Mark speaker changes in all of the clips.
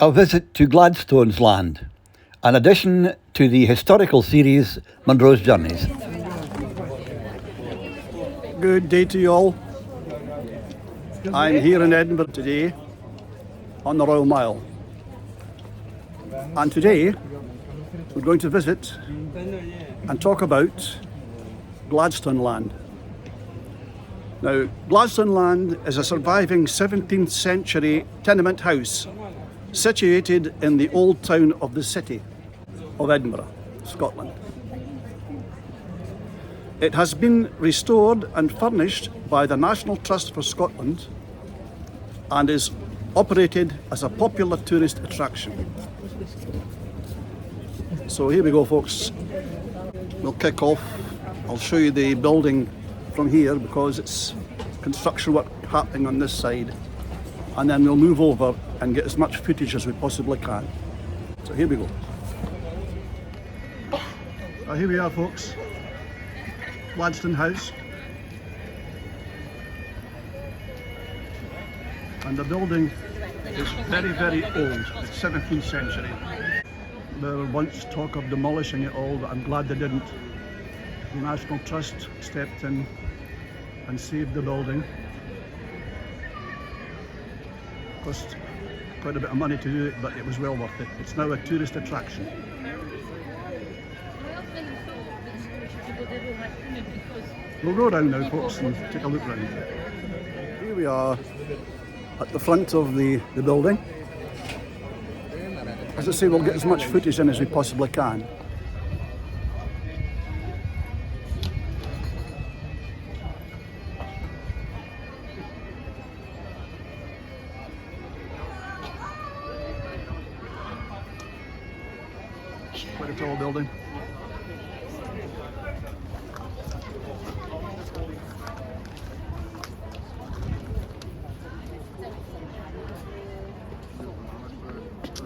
Speaker 1: A visit to Gladstone'S Land, an addition to the historical series Monroe's Journeys.
Speaker 2: Good day to you all. I'm here in Edinburgh today on the Royal Mile. And today we're going to visit and talk about Gladstone's Land. Now, Gladstone's Land is a surviving 17th century tenement house situated in the old town of the city of Edinburgh, Scotland. It has been restored and furnished by the National Trust for Scotland and is operated as a popular tourist attraction. So here we go, folks. We'll kick off. I'll show you the building from here because it's construction work happening on this side, and then we'll move over and get as much footage as we possibly can. So here we go. Here we are, folks. Gladstone House. And the building is very, very old. It's 17th century. There was once talk of demolishing it all, but I'm glad they didn't. The National Trust stepped in and saved the building. Cost quite a bit of money to do it, but it was well worth it. It's now a tourist attraction. We'll go around now, folks, and take a look around. Here we are at the front of the building. As I say, we'll get as much footage in as we possibly can. Quite a tall building.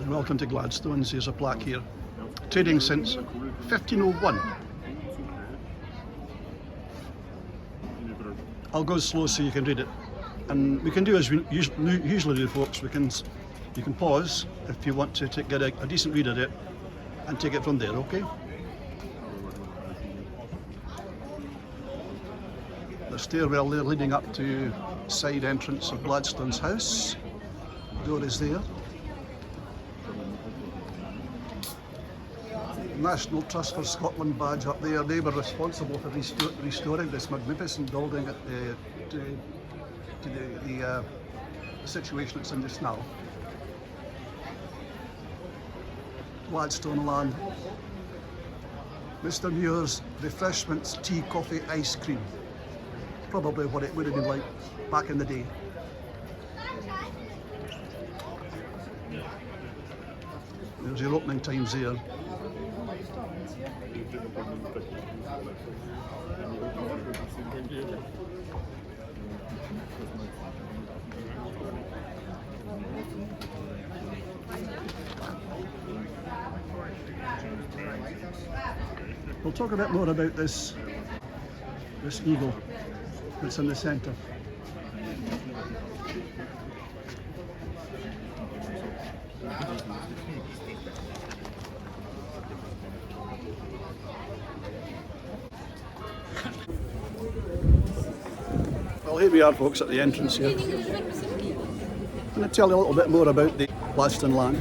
Speaker 2: Welcome to Gladstone's. Here's a plaque here. Trading since 1501. I'll go slow so you can read it. And we can do as we usually do, folks. You can pause if you want to get a decent read of it and take it from there, okay? The stairwell there leading up to side entrance of Gladstone's house. The door is there. National Trust for Scotland badge up there. They were responsible for restoring this magnificent building to the situation it's in just now. Gladstone Land. Mr. Muir's refreshments, tea, coffee, ice cream. Probably what it would have been like back in the day. There's your opening times there. We'll talk a bit more about this eagle that's in the centre. Well, here we are, folks, at the entrance here. I'm going to tell you a little bit more about the Gladstone Land.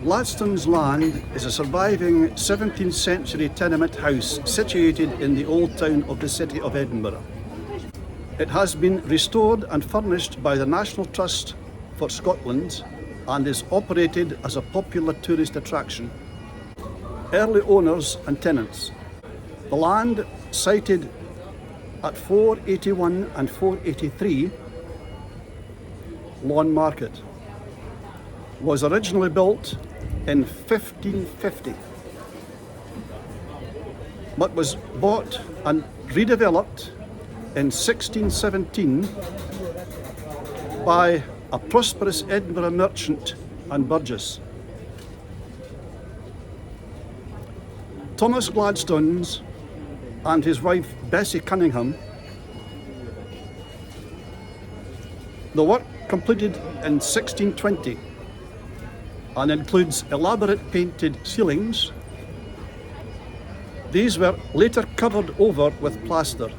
Speaker 2: Gladstone's Land is a surviving 17th century tenement house situated in the old town of the city of Edinburgh. It has been restored and furnished by the National Trust for Scotland and is operated as a popular tourist attraction. Early owners and tenants. The land sited at 481 and 483 Lawn Market was originally built in 1550, but was bought and redeveloped in 1617 by a prosperous Edinburgh merchant and burgess. Thomas Gladstone's and his wife Bessie Cunningham. The work completed in 1620 and includes elaborate painted ceilings. These were later covered over with plaster,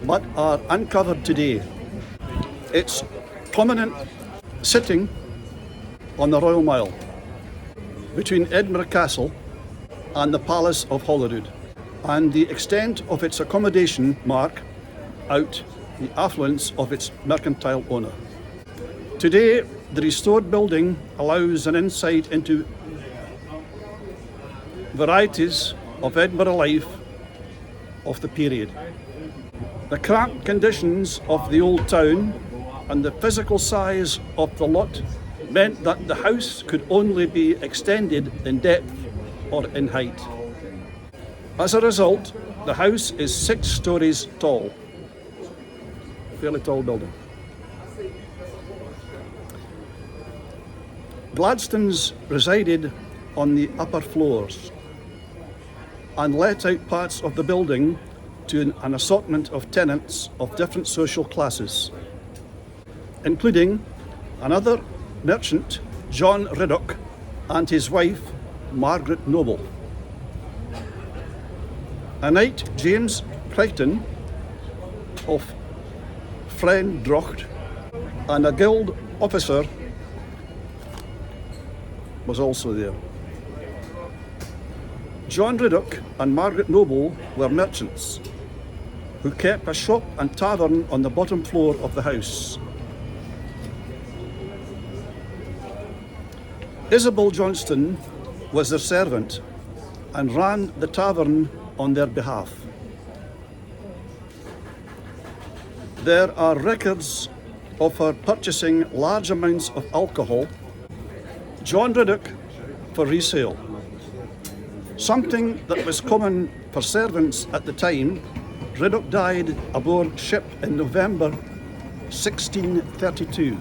Speaker 2: but are uncovered today. It's prominent sitting on the Royal Mile between Edinburgh Castle and the Palace of Holyrood, and the extent of its accommodation mark out the affluence of its mercantile owner. Today, the restored building allows an insight into varieties of Edinburgh life of the period. The cramped conditions of the old town and the physical size of the lot meant that the house could only be extended in depth or in height. As a result, the house is 6 stories tall. Fairly tall building. Gladstone's resided on the upper floors and let out parts of the building to an assortment of tenants of different social classes, including another merchant, John Riddoch, and his wife, Margaret Noble. A knight, James Crichton of Furnished, and a guild officer was also there. John Riddoch and Margaret Noble were merchants who kept a shop and tavern on the bottom floor of the house. Isabel Johnston was their servant and ran the tavern on their behalf. There are records of her purchasing large amounts of alcohol, John Riddoch for resale, something that was common for servants at the time. Riddoch died aboard ship in November 1632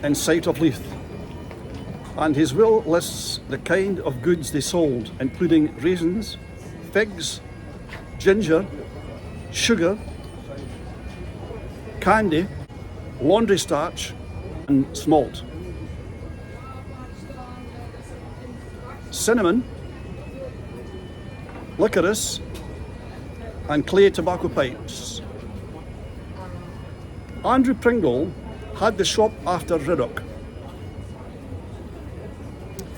Speaker 2: in sight of Leith, and his will lists the kind of goods they sold, including raisins, figs, ginger, sugar, candy, laundry starch, and smalt. Cinnamon, licorice, and clay tobacco pipes. Andrew Pringle had the shop after Riddoch,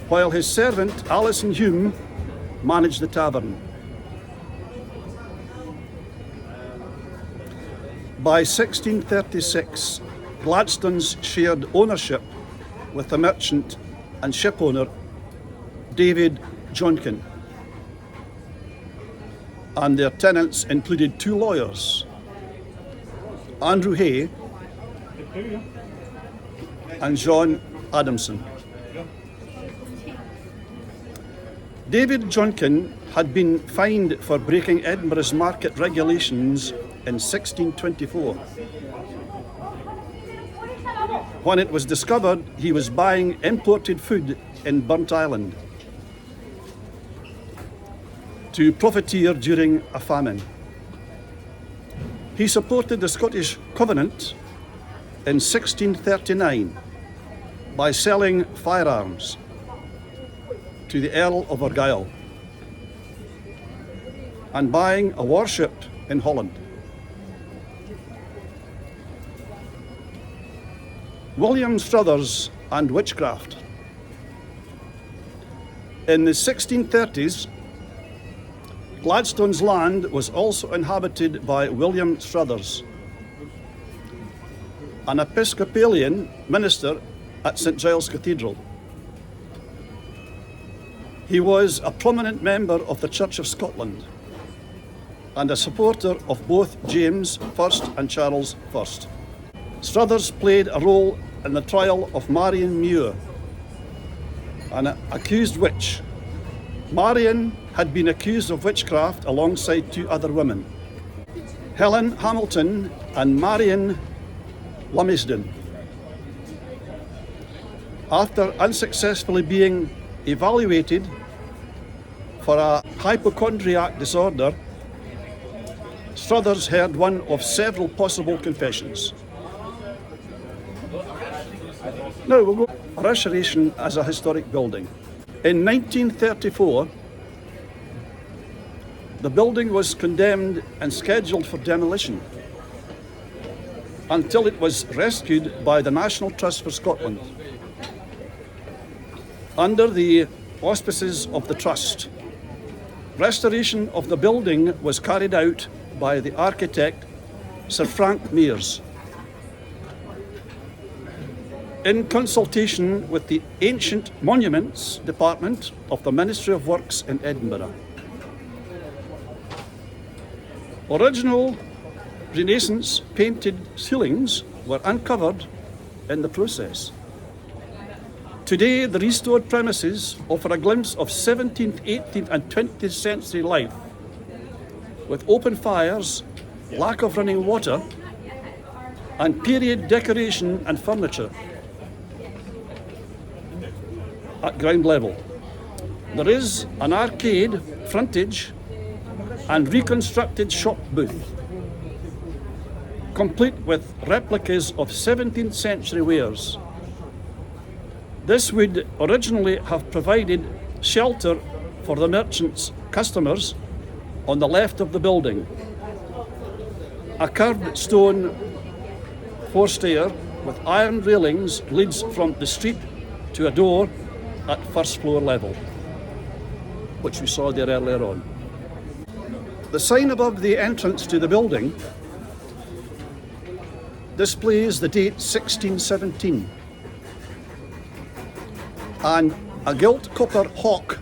Speaker 2: while his servant Alison Hume managed the tavern. By 1636, Gladstone's shared ownership with the merchant and ship owner David Jonkin, and their tenants included 2 lawyers, Andrew Hay and John Adamson. David Jonkin had been fined for breaking Edinburgh's market regulations in 1624. When it was discovered he was buying imported food in Burnt Island to profiteer during a famine. He supported the Scottish Covenant in 1639 by selling firearms to the Earl of Argyll and buying a warship in Holland. William Struthers and witchcraft. In the 1630s, Gladstone's Land was also inhabited by William Struthers, an Episcopalian minister at St Giles Cathedral. He was a prominent member of the Church of Scotland and a supporter of both James I and Charles I. Struthers played a role in the trial of Marion Muir, an accused witch. Marion had been accused of witchcraft alongside 2 other women, Helen Hamilton and Marion Lumsden. After unsuccessfully being evaluated for a hypochondriac disorder, Struthers heard one of several possible confessions. Now we'll go restoration as a historic building. In 1934, the building was condemned and scheduled for demolition until it was rescued by the National Trust for Scotland. Under the auspices of the Trust, restoration of the building was carried out by the architect Sir Frank Mears, in consultation with the Ancient Monuments Department of the Ministry of Works in Edinburgh. Original Renaissance painted ceilings were uncovered in the process. Today, the restored premises offer a glimpse of 17th, 18th and 20th century life, with open fires, lack of running water, and period decoration and furniture. At ground level, there is an arcade frontage and reconstructed shop booth, complete with replicas of 17th century wares. This would originally have provided shelter for the merchants' customers on the left of the building. A curved stone four-stair with iron railings leads from the street to a door at first floor level, which we saw there earlier on. The sign above the entrance to the building displays the date 1617, and a gilt copper hawk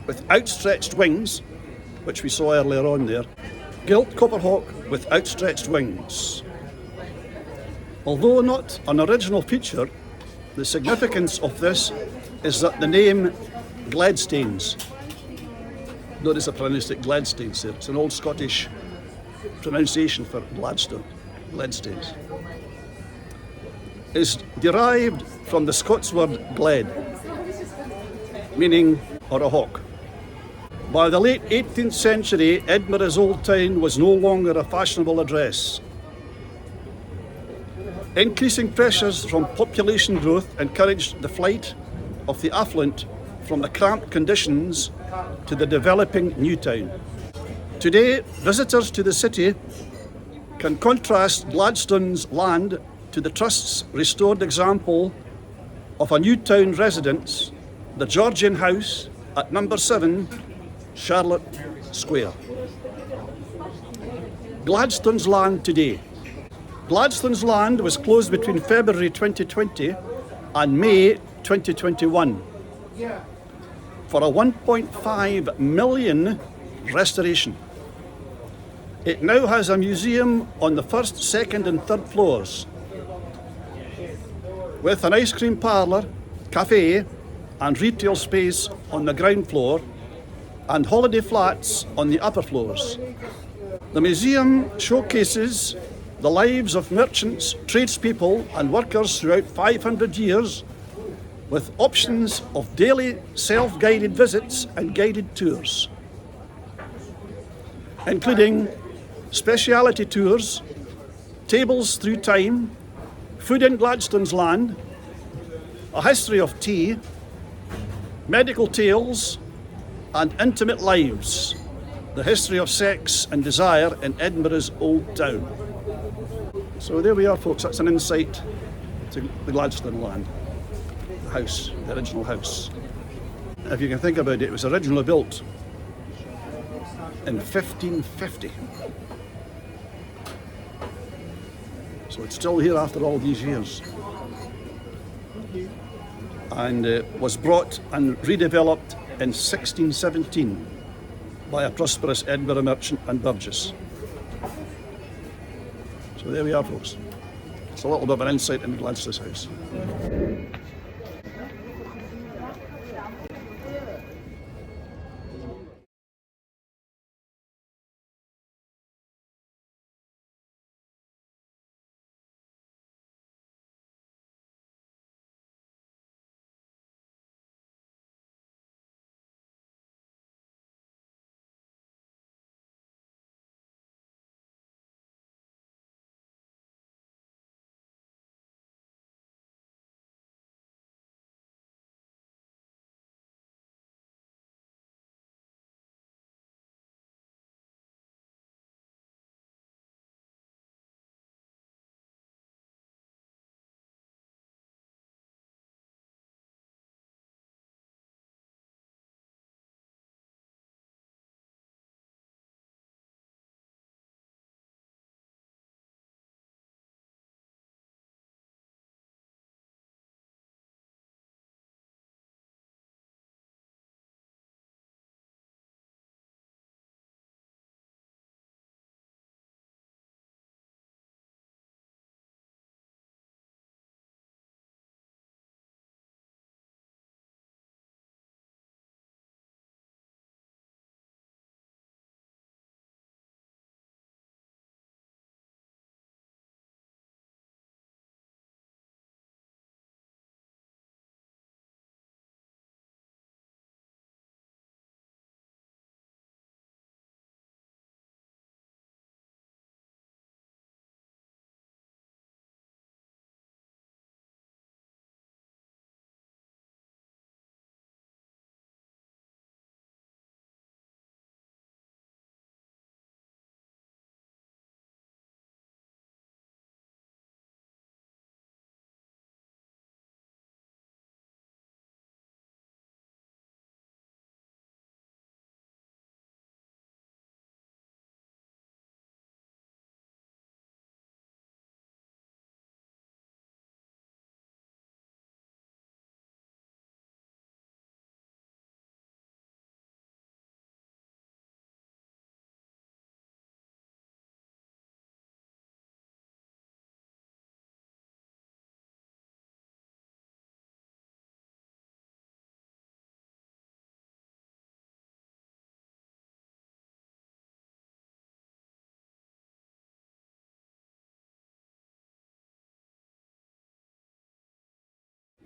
Speaker 2: with outstretched wings, which we saw earlier on there. Gilt copper hawk with outstretched wings. Although not an original feature, the significance of this is that the name Gladstone's, notice I pronounced it Gladstone's there, it's an old Scottish pronunciation for Gladstone, Gladstone's, is derived from the Scots word gled, meaning or a hawk. By the late 18th century, Edinburgh's old town was no longer a fashionable address. Increasing pressures from population growth encouraged the flight of the affluent from the cramped conditions to the developing new town. Today, visitors to the city can contrast Gladstone's Land to the Trust's restored example of a new town residence, the Georgian House at number 7, Charlotte Square. Gladstone's Land today. Gladstone's Land was closed between February 2020 and May 2021 for a 1.5 million restoration. It now has a museum on the first, second and third floors, with an ice cream parlour, cafe and retail space on the ground floor and holiday flats on the upper floors. The museum showcases the lives of merchants, tradespeople and workers throughout 500 years, with options of daily self-guided visits and guided tours, including speciality tours, tables through time, food in Gladstone's Land, a history of tea, medical tales and intimate lives, the history of sex and desire in Edinburgh's old town. So there we are, folks, that's an insight to the Gladstone Land, the house, the original house. If you can think about it, it was originally built in 1550. So it's still here after all these years. And was brought and redeveloped in 1617 by a prosperous Edinburgh merchant and burgess. So there we are, folks. It's a little bit of an insight into Gladstone's house.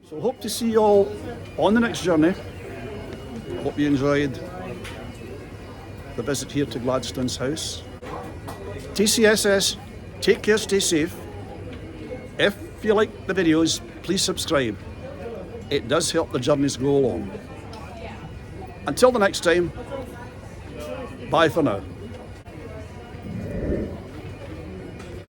Speaker 2: So hope to see you all on the next journey. Hope you enjoyed the visit here to Gladstone's house. TCSS, take care, stay safe. If you like the videos, please subscribe. It does help the journeys go along. Until the next time, bye for now.